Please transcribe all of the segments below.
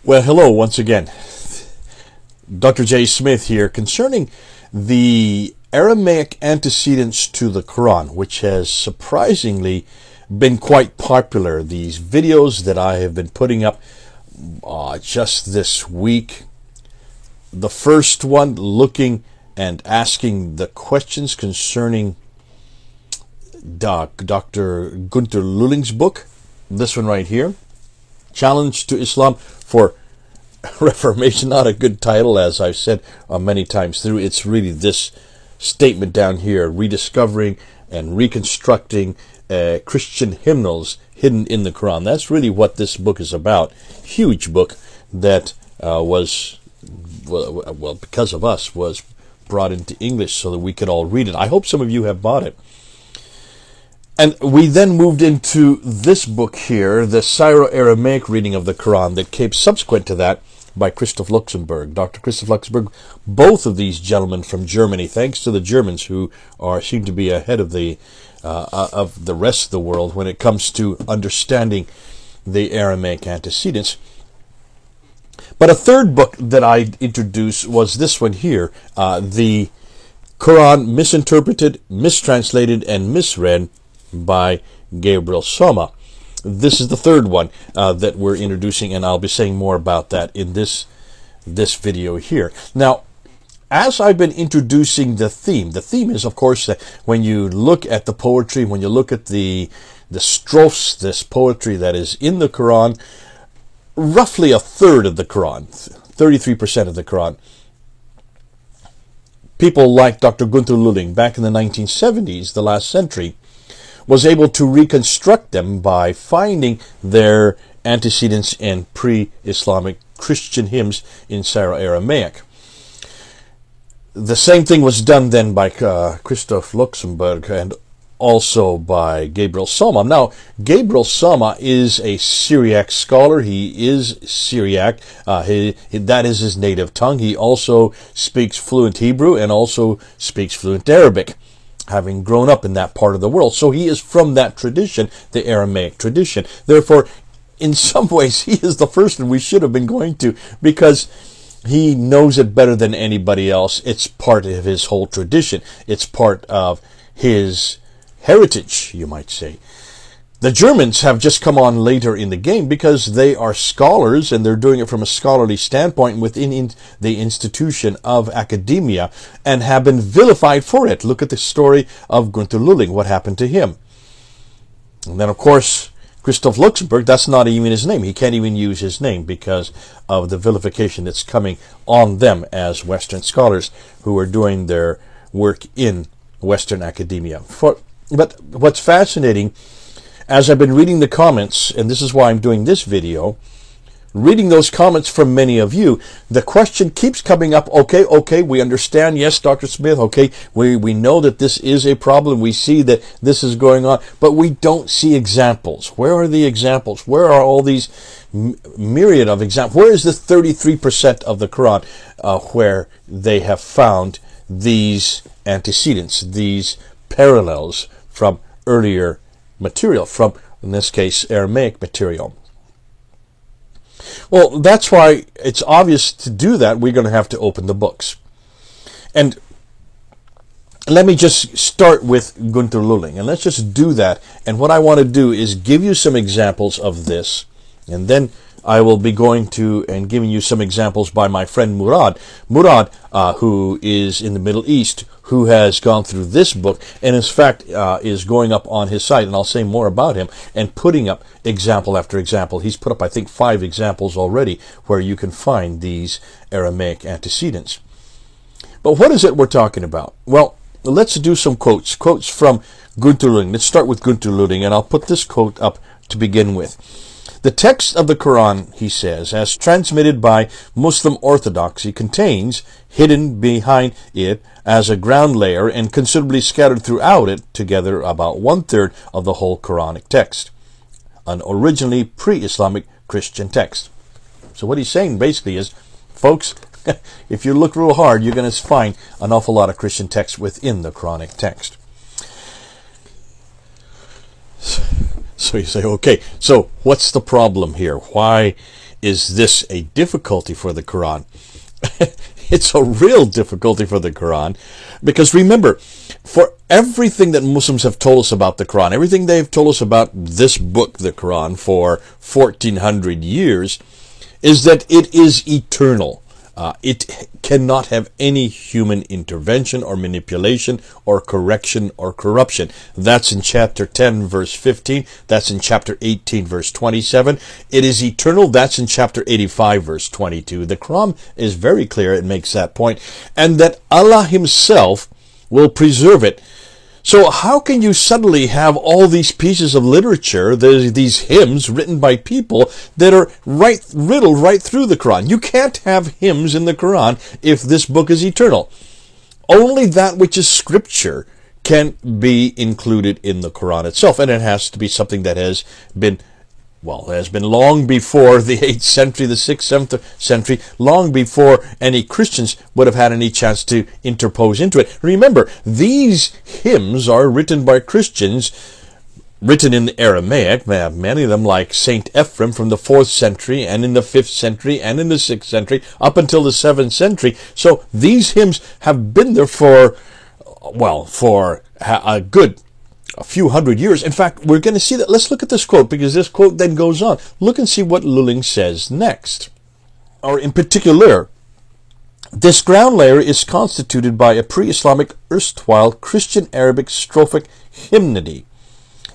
Well, hello once again. Dr. J. Smith here concerning the Aramaic antecedents to the Quran, which has surprisingly been quite popular. These videos that I have been putting up just this week. The first one looking and asking the questions concerning Dr. Günter Lüling's book. This one right here. Challenge to Islam for Reformation. Not a good title, as I've said many times through. It's really this statement down here: rediscovering and reconstructing Christian hymnals hidden in the Quran. That's really what this book is about. Huge book that was, well, because of us, was brought into English so that we could all read it. I hope some of you have bought it. And we then moved into this book here, the Syro-Aramaic reading of the Quran that came subsequent to that by Christoph Luxemburg, Dr. Christoph Luxemburg. Both of these gentlemen from Germany, thanks to the Germans who seem to be ahead of the rest of the world when it comes to understanding the Aramaic antecedents. But a third book that I introduced was this one here, the Quran Misinterpreted, Mistranslated, and Misread by Gabriel Somma. This is the third one that we're introducing, and I'll be saying more about that in this video here. Now, as I've been introducing the theme is, of course, that when you look at the poetry, when you look at the strophes, this poetry that is in the Quran, roughly a third of the Quran, 33% of the Quran, people like Dr. Günter Lüling back in the 1970s, the last century, was able to reconstruct them by finding their antecedents in pre-Islamic Christian hymns in Syro-Aramaic. The same thing was done then by Christoph Luxemburg and also by Gabriel Somma. Now, Gabriel Somma is a Syriac scholar. He is Syriac. That is his native tongue. He also speaks fluent Hebrew and also speaks fluent Arabic, having grown up in that part of the world. So he is from that tradition, the Aramaic tradition. Therefore, in some ways, he is the person we should have been going to, because he knows it better than anybody else. It's part of his whole tradition. It's part of his heritage, you might say. The Germans have just come on later in the game because they are scholars and they're doing it from a scholarly standpoint within the institution of academia and have been vilified for it. Look at the story of Günter Lüling, what happened to him. And then, of course, Christoph Luxemburg, that's not even his name. He can't even use his name because of the vilification that's coming on them as Western scholars who are doing their work in Western academia. But what's fascinating, as I've been reading the comments, and this is why I'm doing this video, reading those comments from many of you, the question keeps coming up, okay, we understand, yes, Dr. Smith, okay, we know that this is a problem, we see that this is going on, but we don't see examples. Where are the examples? Where are all these myriad of examples? Where is the 33% of the Quran where they have found these antecedents, these parallels from earlier material, from, in this case, Aramaic material? Well, that's why it's obvious to do that. We're going to have to open the books. And let me just start with Günter Lüling, and let's just do that. And what I want to do is give you some examples of this, and then I will be going to and giving you some examples by my friend Murad, who is in the Middle East, who has gone through this book and in fact is going up on his site, and I'll say more about him, and putting up example after example. He's put up, I think, 5 examples already where you can find these Aramaic antecedents. But what is it we're talking about? Well, let's do some quotes from Günter Lüling. Let's start with Günter Lüling, and I'll put this quote up to begin with. The text of the Quran, he says, as transmitted by Muslim orthodoxy, contains, hidden behind it as a ground layer and considerably scattered throughout it, together about 1/3 of the whole Quranic text, an originally pre-Islamic Christian text. So what he's saying basically is, folks, if you look real hard, you're going to find an awful lot of Christian text within the Quranic text. So you say, okay, so what's the problem here? Why is this a difficulty for the Qur'an? It's a real difficulty for the Qur'an, because remember, for everything that Muslims have told us about the Qur'an, everything they've told us about this book, the Qur'an, for 1400 years, is that it is eternal. It cannot have any human intervention or manipulation or correction or corruption. That's in chapter 10, verse 15. That's in chapter 18, verse 27. It is eternal. That's in chapter 85, verse 22. The Quran is very clear. It makes that point. And that Allah Himself will preserve it. So how can you suddenly have all these pieces of literature, these hymns written by people that are riddled right through the Quran? You can't have hymns in the Quran if this book is eternal. Only that which is scripture can be included in the Quran itself, and it has to be something that has been long before the 8th century, the 6th, 7th century, long before any Christians would have had any chance to interpose into it. Remember, these hymns are written by Christians, written in Aramaic, many of them like Saint Ephraim from the 4th century, and in the 5th century, and in the 6th century, up until the 7th century. So these hymns have been there for a good a few hundred years. In fact, we're going to see that. Let's look at this quote, because this quote then goes on. Look and see what Lüling says next. Or in particular, this ground layer is constituted by a pre-Islamic erstwhile Christian Arabic strophic hymnody.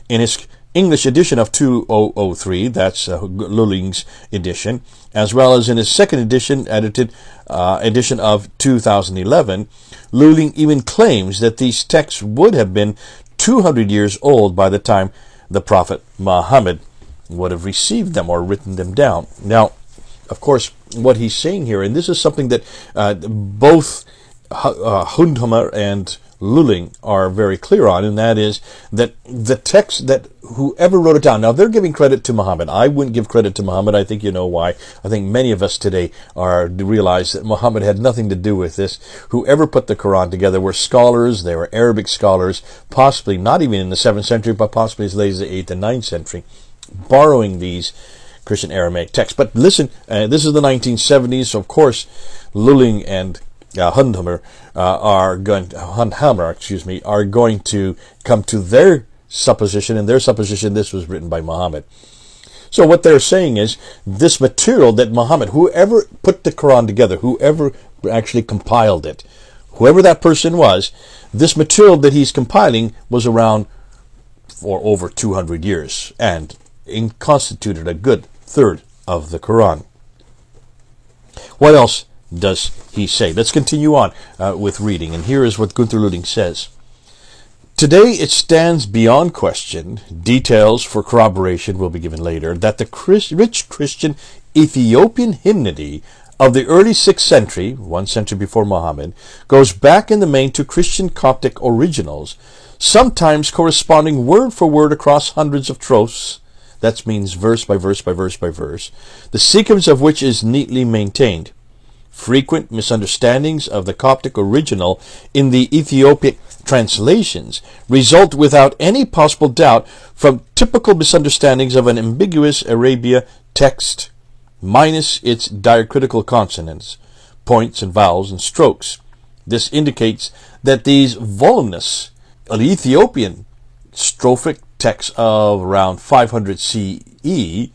In his English edition of 2003, that's Lüling's edition, as well as in his second edition, edition of 2011, Lüling even claims that these texts would have been 200 years old by the time the Prophet Muhammad would have received them or written them down. Now, of course, what he's saying here, and this is something that both Hundhammer and Lüling are very clear on, and that is that the text that whoever wrote it down, now they're giving credit to Muhammad. I wouldn't give credit to Muhammad. I think you know why. I think many of us today realize that Muhammad had nothing to do with this. Whoever put the Quran together were scholars. They were Arabic scholars, possibly not even in the 7th century, but possibly as late as the 8th and 9th century, borrowing these Christian Aramaic texts. But listen, this is the 1970s, so of course Lüling and Hundhammer are going to come to their supposition, and their supposition this was written by Muhammad. So what they're saying is this material that Muhammad, whoever put the Quran together, whoever actually compiled it, whoever that person was, this material that he's compiling was around for over 200 years and constituted a good third of the Quran. What else does he say? Let's continue on with reading, and here is what Günter Lüling says. Today it stands beyond question, details for corroboration will be given later, that the rich Christian Ethiopian hymnody of the early 6th century, 1 century before Muhammad, goes back in the main to Christian Coptic originals, sometimes corresponding word for word across hundreds of strophes. That means verse by verse by verse by verse, the sequence of which is neatly maintained. Frequent misunderstandings of the Coptic original in the Ethiopic translations result without any possible doubt from typical misunderstandings of an ambiguous Arabia text, minus its diacritical consonants, points and vowels and strokes. This indicates that these voluminous Ethiopian strophic texts of around 500 CE,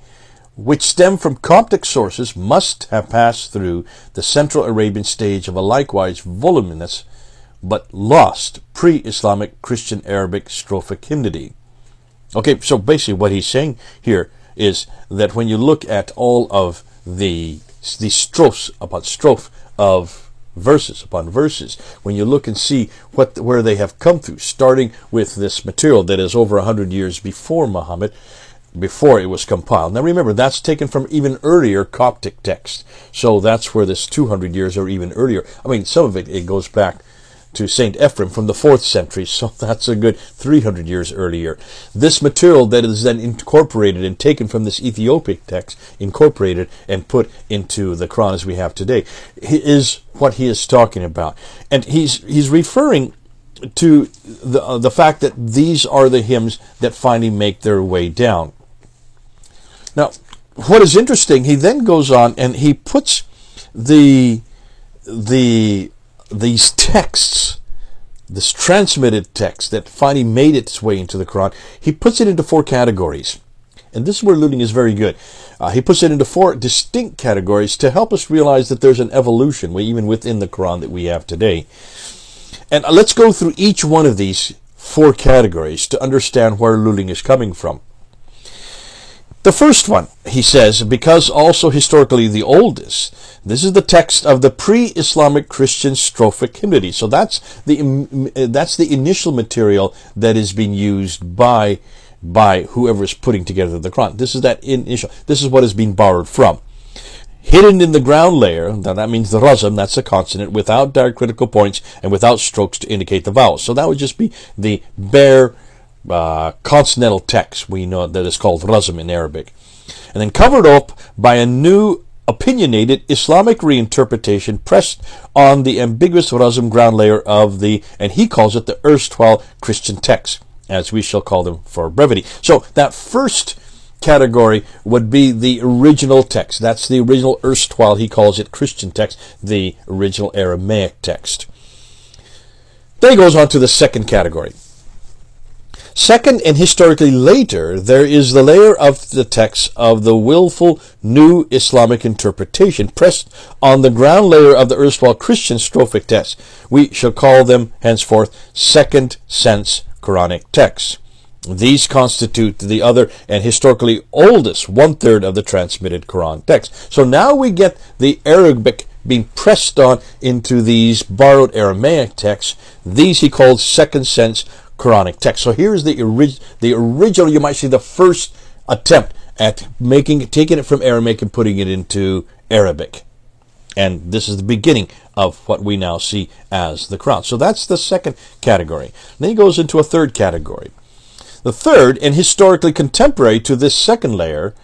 which stem from Coptic sources, must have passed through the Central Arabian stage of a likewise voluminous but lost pre-Islamic Christian Arabic strophic hymnody. Okay, so basically what he's saying here is that when you look at all of the strophes upon strophe of verses upon verses, when you look and see where they have come through, starting with this material that is over 100 years before Muhammad, before it was compiled. Now remember, that's taken from even earlier Coptic text. So that's where this 200 years or even earlier. I mean, some of it goes back to Saint Ephraim from the 4th century, so that's a good 300 years earlier. This material that is then incorporated and taken from this Ethiopic text, incorporated and put into the Quran as we have today, is what he is talking about. And he's referring to the fact that these are the hymns that finally make their way down. Now, what is interesting, he then goes on and he puts these texts, this transmitted text that finally made its way into the Quran, he puts it into 4 categories. And this is where Lüling is very good. He puts it into 4 distinct categories to help us realize that there's an evolution, even within the Quran, that we have today. And let's go through each one of these 4 categories to understand where Lüling is coming from. The first one, he says, because also historically the oldest, this is the text of the pre-Islamic Christian strophic hymnody. So that's the initial material that is being used by whoever is putting together the Quran. This is that initial. This is what is being borrowed from. Hidden in the ground layer, that means the razm, that's a consonant, without diacritical points and without strokes to indicate the vowels. So that would just be the bare consonantal text. We know that is called razm in Arabic. And then covered up by a new opinionated Islamic reinterpretation pressed on the ambiguous razm ground layer of the, and he calls it the erstwhile Christian text, as we shall call them for brevity. So that first category would be the original text. That's the original erstwhile, he calls it Christian text, the original Aramaic text. Then he goes on to the second category. Second, and historically later, there is the layer of the text of the willful new Islamic interpretation pressed on the ground layer of the erstwhile Christian strophic text. We shall call them henceforth second sense Quranic texts. These constitute the other and historically oldest 1/3 of the transmitted Quran text. So now we get the Arabic being pressed on into these borrowed Aramaic texts. These he calls second sense Quranic text. So here's the original, you might say the first attempt at taking it from Aramaic and putting it into Arabic. And this is the beginning of what we now see as the Quran. So that's the second category. Then he goes into a third category. The third, and historically contemporary to this second layer,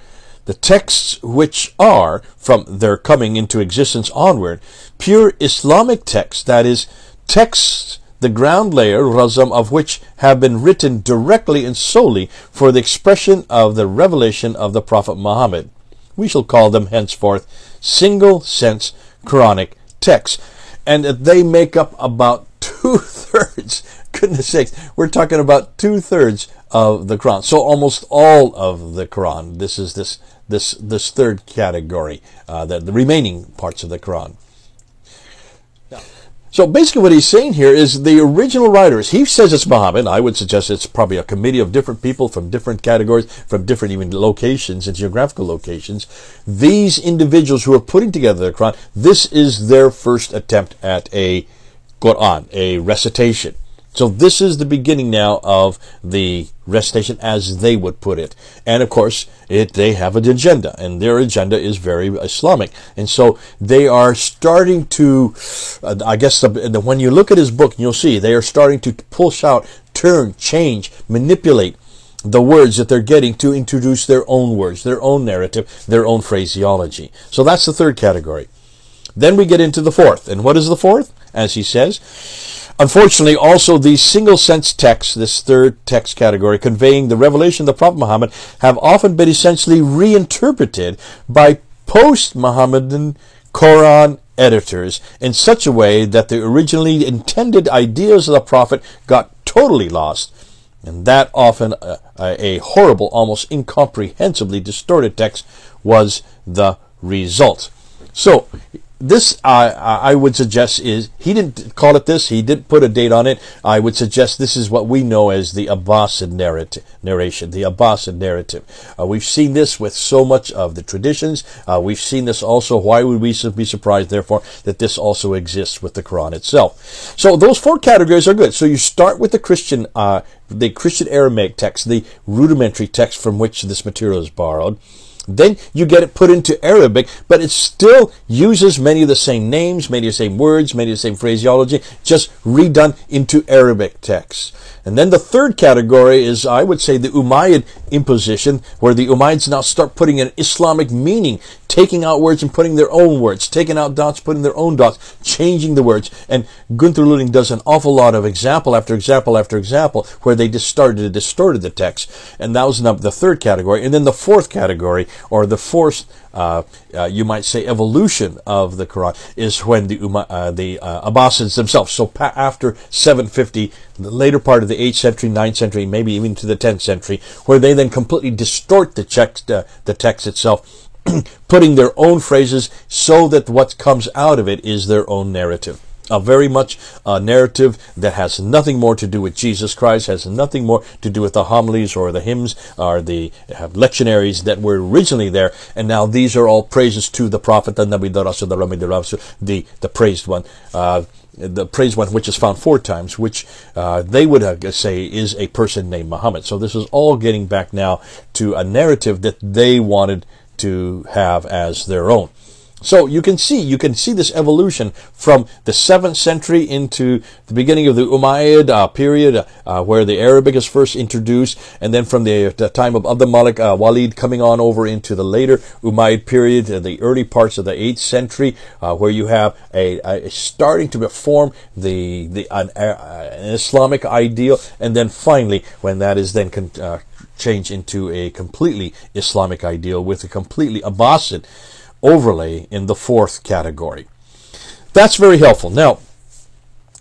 the texts which are, from their coming into existence onward, pure Islamic texts, that is, texts, the ground layer, razm, of which have been written directly and solely for the expression of the revelation of the Prophet Muhammad. We shall call them henceforth single sense Quranic texts. And they make up about 2/3, goodness sakes, we're talking about 2/3 of the Quran. So almost all of the Quran. This is this third category, the remaining parts of the Quran. So basically what he's saying here is the original writers, he says it's Muhammad. I would suggest it's probably a committee of different people from different categories, from different even locations and geographical locations. These individuals who are putting together the Quran, this is their first attempt at a Qur'an, a recitation. So this is the beginning now of the recitation as they would put it. And of course, they have an agenda, and their agenda is very Islamic. And so they are starting to, I guess, when you look at his book, you'll see they are starting to push out, turn, change, manipulate the words that they're getting to introduce their own words, their own narrative, their own phraseology. So that's the third category. Then we get into the fourth. And what is the fourth? As he says, unfortunately, also these single-sense texts, this third text category, conveying the revelation of the Prophet Muhammad, have often been essentially reinterpreted by post-Muhammadan Qur'an editors in such a way that the originally intended ideas of the Prophet got totally lost. And that often a horrible, almost incomprehensibly distorted text was the result. So, this, I would suggest, is, he didn't call it this, he didn't put a date on it. I would suggest this is what we know as the Abbasid narration, the Abbasid narrative. We've seen this with so much of the traditions. We've seen this also, why would we be surprised, therefore, that this also exists with the Quran itself? So those four categories are good. So you start with the Christian Aramaic text, the rudimentary text from which this material is borrowed. Then you get it put into Arabic, but it still uses many of the same names, many of the same words, many of the same phraseology, just redone into Arabic texts. And then the third category is, I would say, the Umayyad imposition, where the Umayyads now start putting an Islamic meaning, taking out words and putting their own words, taking out dots, putting their own dots, changing the words. And Günter Lüling does an awful lot of example after example after example where they distorted the text. And that was the third category. And then the fourth category or the fourth, you might say, evolution of the Quran is when the Abbasids themselves. So after 750, the later part of the 8th century, 9th century, maybe even to the 10th century, where they then completely distort the text itself, putting their own phrases so that what comes out of it is their own narrative. A very much a narrative that has nothing more to do with Jesus Christ, has nothing more to do with the homilies or the hymns or the lectionaries that were originally there. And now these are all praises to the Prophet, the Nabi, the Rasul, the Rami, the Rasul, the praised one. The praised one, which is found 4 times, which they would say is a person named Muhammad. So this is all getting back now to a narrative that they wanted to have as their own. So you can see this evolution from the 7th century into the beginning of the Umayyad period, where the Arabic is first introduced, and then from the time of Abd al-Malik Walid coming on over into the later Umayyad period, the early parts of the 8th century, where you have a starting to form an Islamic ideal, and then finally when that is then changed into a completely Islamic ideal with a completely Abbasid overlay in the 4th category. That's very helpful. Now,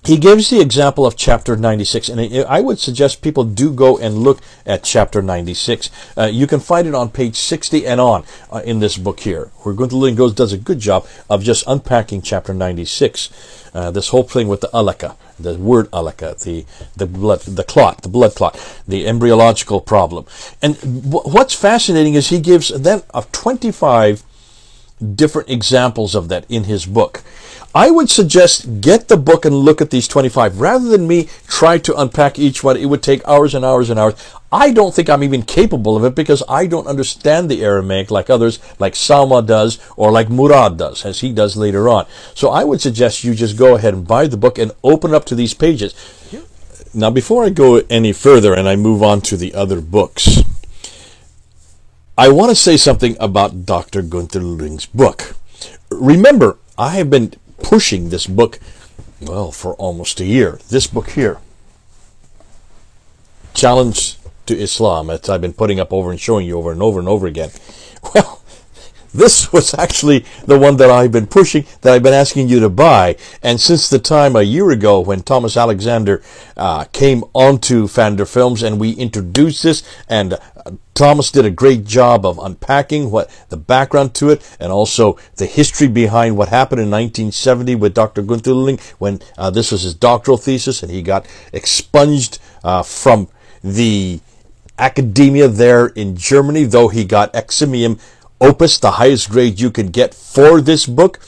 he gives the example of chapter 96, and I would suggest people do go and look at chapter 96. You can find it on page 60 and on in this book here, where Günter Lüling does a good job of just unpacking chapter 96. This whole thing with the alaka, the word alaka, the blood clot, the embryological problem. And what's fascinating is he gives then of 25 different examples of that in his book. I would suggest get the book and look at these 25 rather than me try to unpack each one. It would take hours and hours and hours. I don't think I'm even capable of it because I don't understand the Aramaic like others, like Salma does or like Murad does, as he does later on. So I would suggest you just go ahead and buy the book and open up to these pages. Now, before I go any further and I move on to the other books, I want to say something about Dr. Günter Lüling's book. Remember, I have been pushing this book, well, for almost a year. This book here, Challenge to Islam, that I've been putting up over and showing you over and over and over again. Well, this was actually the one that I've been pushing, that I've been asking you to buy. And since the time a year ago when Thomas Alexander came onto PfanderFilms and we introduced this, and Thomas did a great job of unpacking what the background to it and also the history behind what happened in 1970 with Dr. Günter Lüling when this was his doctoral thesis and he got expunged from the academia there in Germany, though he got eximium opus, the highest grade you can get for this book,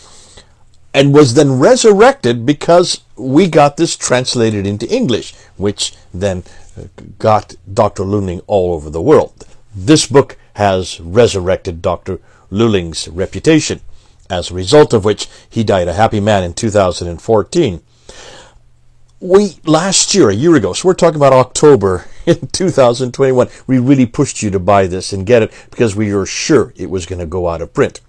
and was then resurrected because we got this translated into English, which then got Dr. Lüling all over the world. This book has resurrected Dr. Lüling's reputation, as a result of which he died a happy man in 2014. Last year, a year ago, so we're talking about October in 2021, we really pushed you to buy this and get it because we were sure it was going to go out of print.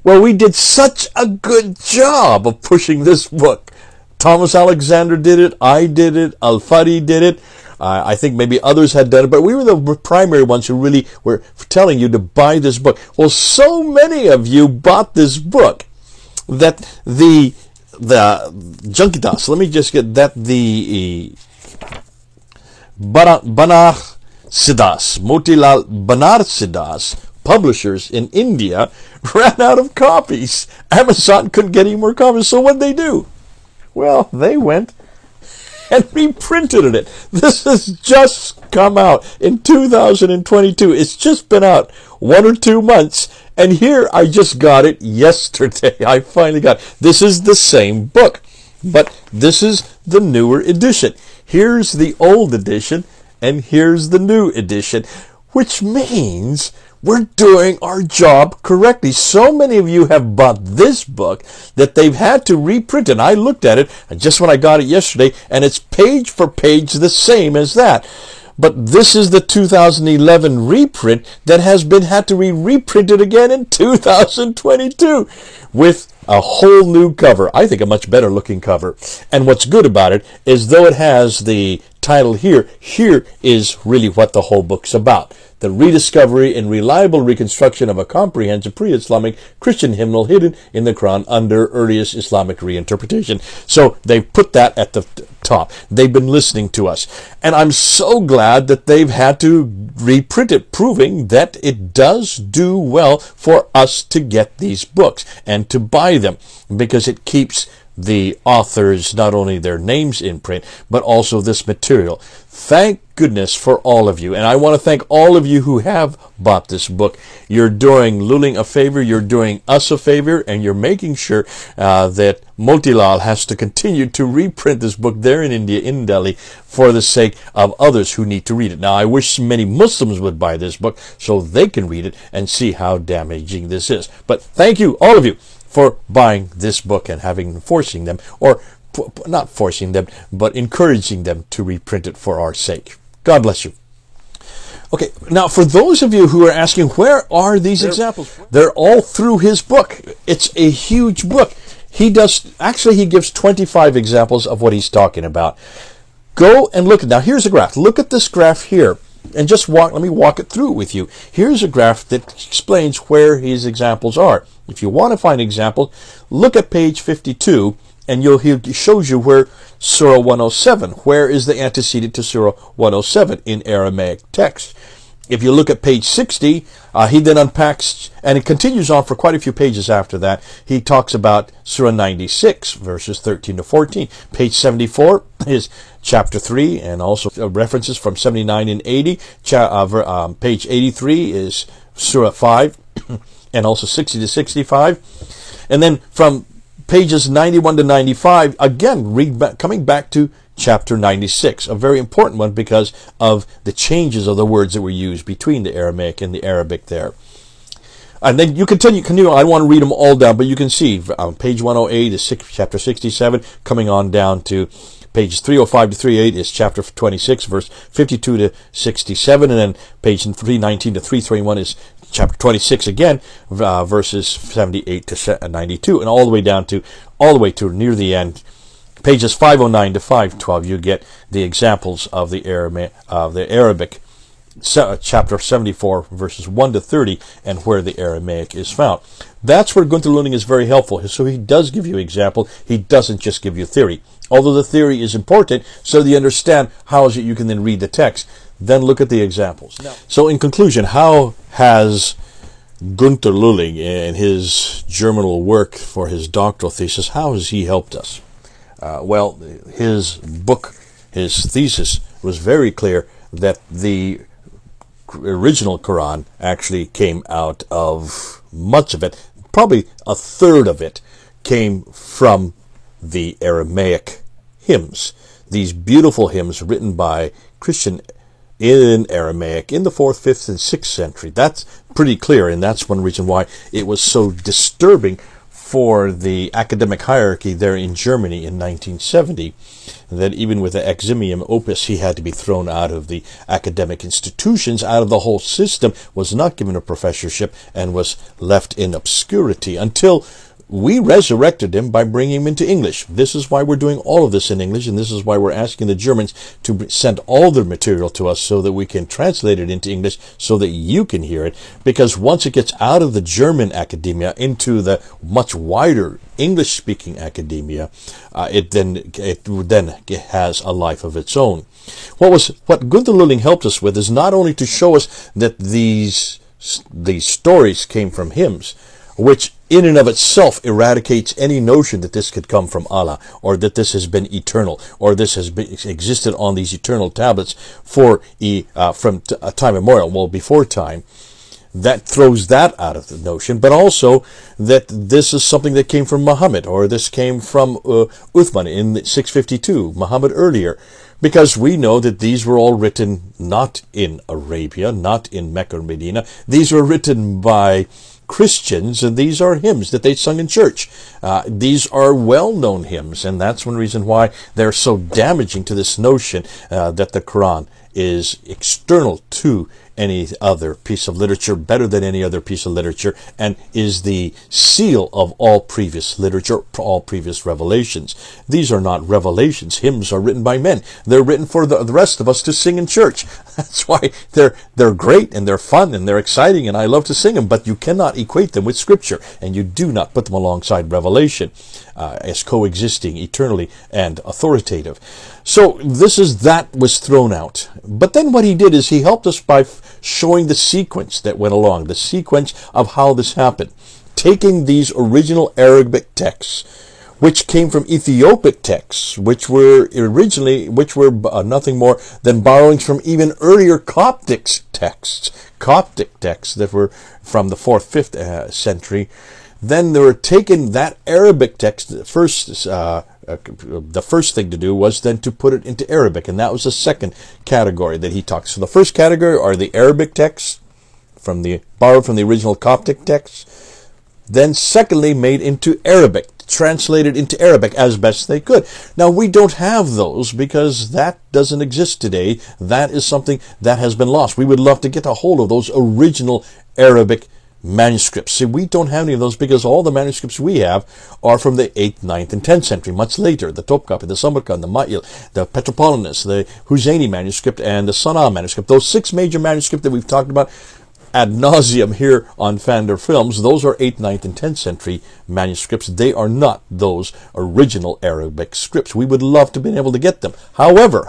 Well, we did such a good job of pushing this book. Thomas Alexander did it, I did it, Al-Fadi did it. I think maybe others had done it, but we were the primary ones who really were telling you to buy this book. Well, so many of you bought this book that the Junkitas, let me just get that, the Banar Siddhas, Motilal Banar Siddhas publishers in India ran out of copies. Amazon couldn't get any more copies, so what'd they do? Well, they went and reprinted it. This has just come out in 2022. It's just been out 1 or 2 months. And here, I just got it yesterday. I finally got it. This is the same book, but this is the newer edition. Here's the old edition, and here's the new edition, which means we're doing our job correctly. So many of you have bought this book that they've had to reprint it. I looked at it just when I got it yesterday, and it's page for page the same as that. But this is the 2011 reprint that has had to be reprinted again in 2022 with a whole new cover. I think a much better looking cover. And what's good about it is though it has the title here is really what the whole book's about. The rediscovery and reliable reconstruction of a comprehensive pre-Islamic Christian hymnal hidden in the Qur'an under earliest Islamic reinterpretation. So they've put that at the top. They've been listening to us. And I'm so glad that they've had to reprint it, proving that it does do well for us to get these books and to buy them, because it keeps the authors, not only their names in print, but also this material. Thank goodness for all of you. And I want to thank all of you who have bought this book. You're doing Lüling a favor, you're doing us a favor, and you're making sure that Motilal has to continue to reprint this book there in India, in Delhi, for the sake of others who need to read it. Now, I wish many Muslims would buy this book so they can read it and see how damaging this is. But thank you, all of you, for buying this book and forcing them, or not forcing them, but encouraging them to reprint it for our sake. God bless you. Okay, now for those of you who are asking, where are these examples? They're all through his book. It's a huge book. He gives 25 examples of what he's talking about. Go and look. Now here's a graph. Look at this graph here. And let me walk it through with you. Here's a graph that explains where his examples are. If you want to find examples, look at page 52, and he shows you where Surah 107, where is the antecedent to Surah 107 in Aramaic text. If you look at page 60, he then unpacks, and it continues on for quite a few pages after that. He talks about Surah 96, verses 13 to 14. Page 74 is chapter 3, and also references from 79 and 80. Page 83 is Surah 5, and also 60 to 65. And then from pages 91 to 95, again, coming back to chapter 96, a very important one because of the changes of the words that were used between the Aramaic and the Arabic there. And then you continue. I don't want to read them all down, but you can see page 108 is chapter 67, coming on down to pages 305 to 308 is chapter 26, verse 52 to 67, and then page 319 to 321 is chapter 26 again, verses 78 to 92, and all the way to near the end, pages 509 to 512. You get the examples of the Arabic, chapter 74, verses 1 to 30, and where the Aramaic is found. That's where Günter Lüling is very helpful. So he does give you example. He doesn't just give you theory. Although the theory is important, so that you understand how is it you can then read the text. Then look at the examples. No. So in conclusion, how has Günter Lüling in his germinal work for his doctoral thesis, how has he helped us? Well, his book, his thesis, was very clear that the original Qur'an actually came out of, much of it, probably a third of it, came from the Aramaic hymns. These beautiful hymns written by Christian in Aramaic in the 4th, 5th, and 6th century. That's pretty clear, and that's one reason why it was so disturbing for the academic hierarchy there in Germany in 1970, that even with the eximium opus, he had to be thrown out of the academic institutions, out of the whole system, was not given a professorship, and was left in obscurity until we resurrected him by bringing him into English. This is why we're doing all of this in English, and this is why we're asking the Germans to send all their material to us so that we can translate it into English so that you can hear it. Because once it gets out of the German academia into the much wider English-speaking academia, it then has a life of its own. What Günter Lüling helped us with is not only to show us that these stories came from hymns, which in and of itself eradicates any notion that this could come from Allah, or that this has been eternal, or this has existed on these eternal tablets from time immemorial, well, before time. That throws that out of the notion, but also that this is something that came from Muhammad, or this came from Uthman in 652, Muhammad earlier, because we know that these were all written not in Arabia, not in Mecca or Medina. These were written by Christians, and these are hymns that they sung in church. These are well-known hymns, and that's one reason why they're so damaging to this notion that the Qur'an is external to any other piece of literature, better than any other piece of literature, and is the seal of all previous literature, all previous revelations. These are not revelations. Hymns are written by men. They're written for the rest of us to sing in church. That's why they're great and they're fun and they're exciting and I love to sing them, but you cannot equate them with Scripture, and you do not put them alongside Revelation as coexisting eternally and authoritative. So that was thrown out. But then what he did is he helped us by showing the sequence that went along, the sequence of how this happened. Taking these original Arabic texts, which came from Ethiopic texts, which were nothing more than borrowings from even earlier Coptic texts that were from the 4th, 5th century. Then they were taken that Arabic text. The first thing to do was then to put it into Arabic, and that was the second category that he talked. So the first category are the Arabic texts, borrowed from the original Coptic texts. Then secondly, made into Arabic, translated into Arabic as best they could. Now we don't have those because that doesn't exist today. That is something that has been lost. We would love to get a hold of those original Arabic manuscripts. See, we don't have any of those because all the manuscripts we have are from the 8th, 9th, and 10th century, much later. The Topkapi, the Samarkand, the Ma'il, the Petropolitanus, the Huzayni manuscript, and the Sana'a manuscript. Those 6 major manuscripts that we've talked about ad nauseum here on PfanderFilms, those are 8th, 9th, and 10th century manuscripts. They are not those original Arabic scripts. We would love to be able to get them. However,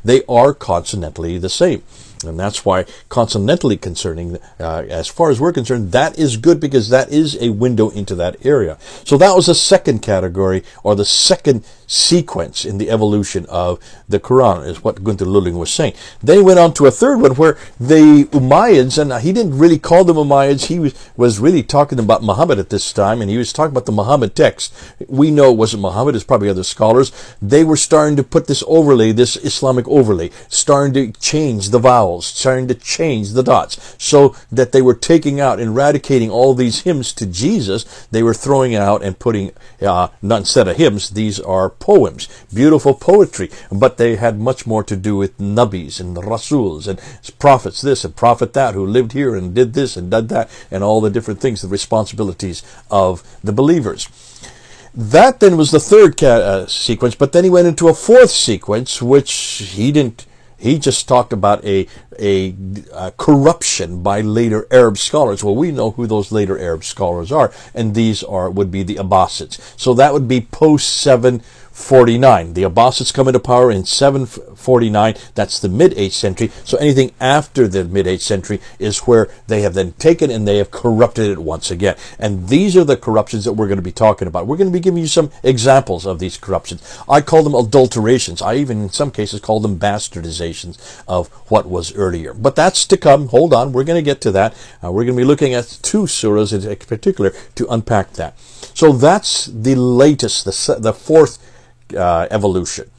they are consonantly the same. And that's why consonantally concerning, as far as we're concerned, that is good because that is a window into that area. So that was the second category, or the second sequence in the evolution of the Qur'an, is what Günter Lüling was saying. Then he went on to a third one where the Umayyads, and he didn't really call them Umayyads, he was really talking about Muhammad at this time, and he was talking about the Muhammad text. We know it wasn't Muhammad, it's probably other scholars. They were starting to put this overlay, this Islamic overlay, starting to change the vowels, starting to change the dots, so that they were taking out, eradicating all these hymns to Jesus. They were throwing out and putting, not instead of hymns, these are poems, beautiful poetry, but they had much more to do with nabis and rasūls and prophets this and prophet that, who lived here and did this and did that, and all the different things, the responsibilities of the believers. That then was the third sequence, but then he went into a fourth sequence, which he just talked about a corruption by later Arab scholars. Well, we know who those later Arab scholars are, and these would be the Abbasids. So that would be post-749. The Abbasids come into power in 749. That's the mid-8th century. So anything after the mid-8th century is where they have then taken and they have corrupted it once again. And these are the corruptions that we're going to be talking about. We're going to be giving you some examples of these corruptions. I call them adulterations. I even, in some cases, call them bastardizations of what was earlier. But that's to come. Hold on. We're going to get to that. We're going to be looking at 2 surahs in particular to unpack that. So that's the latest, the fourth evolution.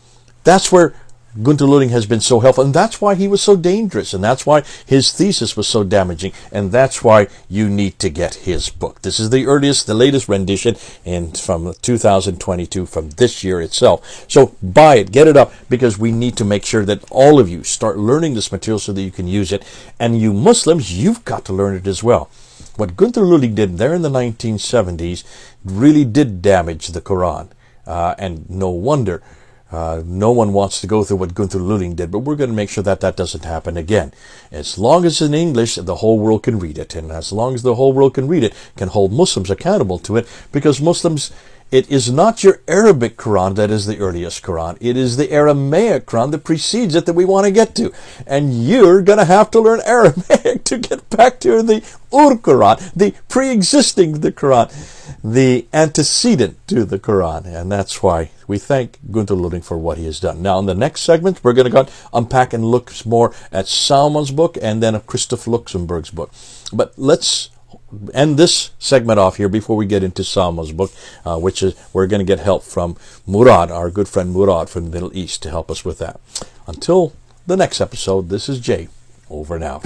That's where Günter Lüling has been so helpful, and that's why he was so dangerous, and that's why his thesis was so damaging, and that's why you need to get his book. This is the latest rendition, and from 2022, from this year itself. So buy it, get it up, because we need to make sure that all of you start learning this material so that you can use it, and you Muslims, you've got to learn it as well. What Günter Lüling did there in the 1970s really did damage the Qur'an, and no wonder. No one wants to go through what Günter Lüling did, but we're going to make sure that that doesn't happen again. As long as it's in English, the whole world can read it. And as long as the whole world can read it, can hold Muslims accountable to it, because Muslims, it is not your Arabic Quran that is the earliest Quran. It is the Aramaic Quran that precedes it that we want to get to. And you're going to have to learn Aramaic to get back to the Quran, the pre-existing the Quran, the antecedent to the Quran. And that's why we thank Günter Lüling for what he has done. Now, in the next segment, we're going to unpack and look more at Salman's book and then of Christoph Luxemburg's book. But let's end this segment off here before we get into Salman's book, which is we're going to get help from Murad, our good friend Murad from the Middle East, to help us with that. Until the next episode, this is Jay. Over now.